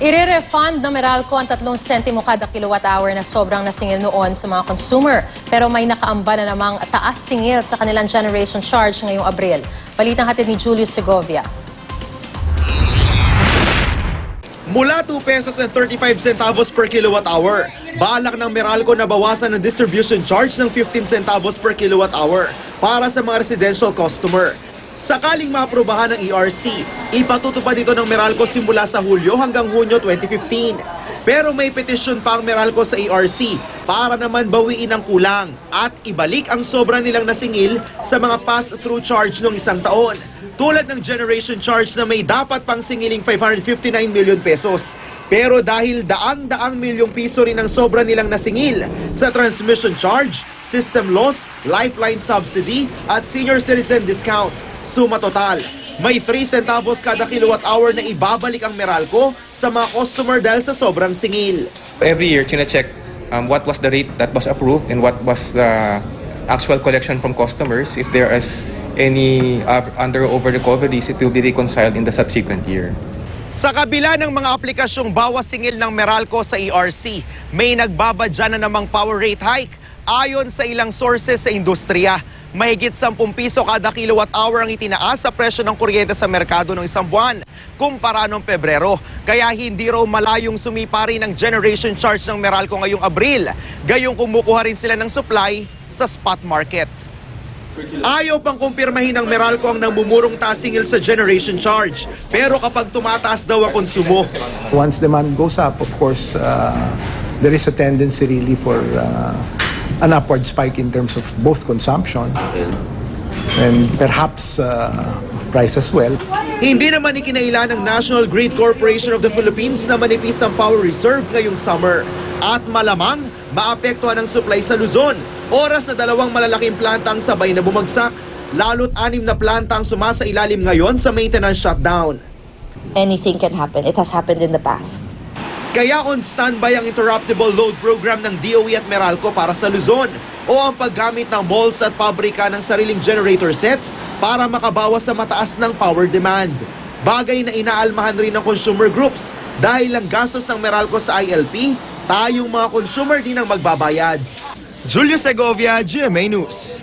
Ire-refund ng Meralco ang 3 sentimo kada kilowatt-hour na sobrang nasingil noon sa mga consumer. Pero may nakaamba na namang taas singil sa kanilang generation charge ngayong Abril. Balitang hatid ni Julius Segovia. Mula 2 pesos and 35 centavos per kilowatt-hour, balak ng Meralco na bawasan ang distribution charge ng 15 centavos per kilowatt-hour para sa mga residential customer. Sakaling maaprubahan ng ERC, ipatutupad ito ng Meralco simula sa Hulyo hanggang Hunyo 2015. Pero may petisyon pa ang Meralco sa ERC para naman bawiin ang kulang at ibalik ang sobra nilang nasingil sa mga pass-through charge ng isang taon. Tulad ng generation charge na may dapat pang singiling 559 million pesos. Pero dahil daang-daang milyong piso rin ang sobra nilang nasingil sa transmission charge, system loss, lifeline subsidy at senior citizen discount. Suma total, may 3 centavos kada kilowatt-hour na ibabalik ang Meralco sa mga customer dahil sa sobrang singil. Every year, chine-check what was the rate that was approved and what was the actual collection from customers. If there is any under or over recoveries, it will be reconciled in the subsequent year. Sa kabila ng mga aplikasyong bawas singil ng Meralco sa ERC, may nagbabadya na namang power rate hike. Ayon sa ilang sources sa industriya, mahigit 10 piso kada kilowatt-hour ang itinaas sa presyo ng kuryente sa merkado ng isang buwan kumpara noong Pebrero. Kaya hindi raw malayong sumipa rin ang generation charge ng Meralco ngayong Abril. Gayong kumukuha rin sila ng supply sa spot market. Ayaw pang kumpirmahin ng Meralco ang namumurong taas singil sa generation charge. Pero kapag tumataas daw ang konsumo, once demand goes up, of course, there is a tendency really for an upward spike in terms of both consumption and perhaps price as well. Hindi naman ikinailan ng National Grid Corporation of the Philippines na manipis ang power reserve ngayong summer. At malamang maapektuhan ang supply sa Luzon. Oras na 2 malalaking planta ang sabay na bumagsak, lalo't 6 na planta ang sumasa ilalim ngayon sa maintenance shutdown. Anything can happen. It has happened in the past. Kaya on standby ang interruptible load program ng DOE at Meralco para sa Luzon o ang paggamit ng malls at pabrika ng sariling generator sets para makabawas sa mataas ng power demand. Bagay na inaalmahan rin ng consumer groups dahil ang gastos ng Meralco sa ILP, tayong mga consumer din ang magbabayad. Julio Segovia, GMA News.